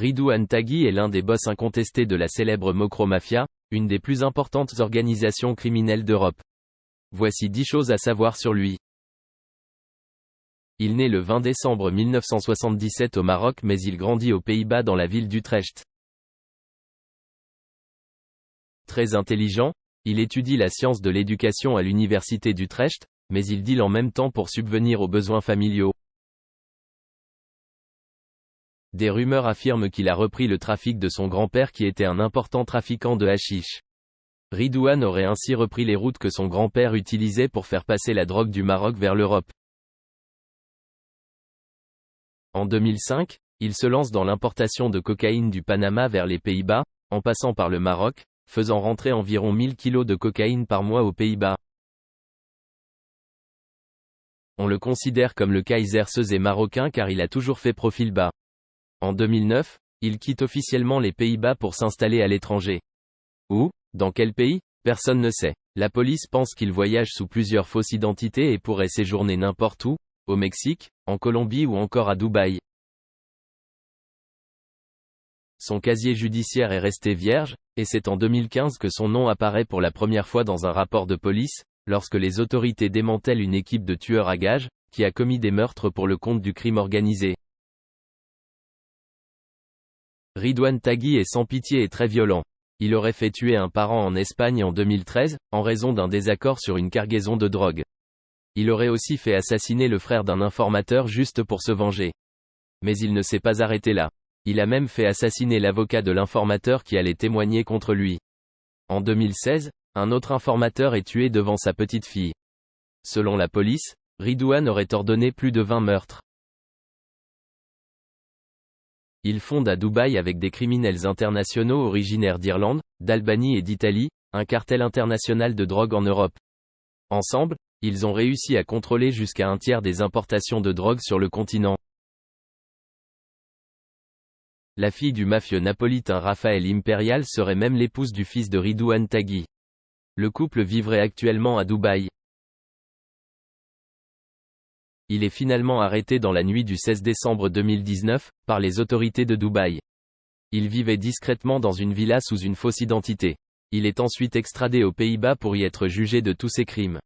Ridouane Taghi est l'un des boss incontestés de la célèbre Mokro Mafia, une des plus importantes organisations criminelles d'Europe. Voici 10 choses à savoir sur lui. Il naît le 20 décembre 1977 au Maroc mais il grandit aux Pays-Bas dans la ville d'Utrecht. Très intelligent, il étudie la science de l'éducation à l'université d'Utrecht, mais il deal en même temps pour subvenir aux besoins familiaux. Des rumeurs affirment qu'il a repris le trafic de son grand-père qui était un important trafiquant de hashish. Ridouane aurait ainsi repris les routes que son grand-père utilisait pour faire passer la drogue du Maroc vers l'Europe. En 2005, il se lance dans l'importation de cocaïne du Panama vers les Pays-Bas, en passant par le Maroc, faisant rentrer environ 1000 kilos de cocaïne par mois aux Pays-Bas. On le considère comme le Kaiser Soze marocain car il a toujours fait profil bas. En 2009, il quitte officiellement les Pays-Bas pour s'installer à l'étranger. Où? Dans quel pays? Personne ne sait. La police pense qu'il voyage sous plusieurs fausses identités et pourrait séjourner n'importe où, au Mexique, en Colombie ou encore à Dubaï. Son casier judiciaire est resté vierge, et c'est en 2015 que son nom apparaît pour la première fois dans un rapport de police, lorsque les autorités démantèlent une équipe de tueurs à gages, qui a commis des meurtres pour le compte du crime organisé. Ridouane Taghi est sans pitié et très violent. Il aurait fait tuer un parent en Espagne en 2013, en raison d'un désaccord sur une cargaison de drogue. Il aurait aussi fait assassiner le frère d'un informateur juste pour se venger. Mais il ne s'est pas arrêté là. Il a même fait assassiner l'avocat de l'informateur qui allait témoigner contre lui. En 2016, un autre informateur est tué devant sa petite fille. Selon la police, Ridouane aurait ordonné plus de 20 meurtres. Il fonde à Dubaï avec des criminels internationaux originaires d'Irlande, d'Albanie et d'Italie, un cartel international de drogue en Europe. Ensemble, ils ont réussi à contrôler jusqu'à un tiers des importations de drogue sur le continent. La fille du mafieux napolitain Raphaël Imperial serait même l'épouse du fils de Ridouane Taghi. Le couple vivrait actuellement à Dubaï. Il est finalement arrêté dans la nuit du 16 décembre 2019, par les autorités de Dubaï. Il vivait discrètement dans une villa sous une fausse identité. Il est ensuite extradé aux Pays-Bas pour y être jugé de tous ses crimes.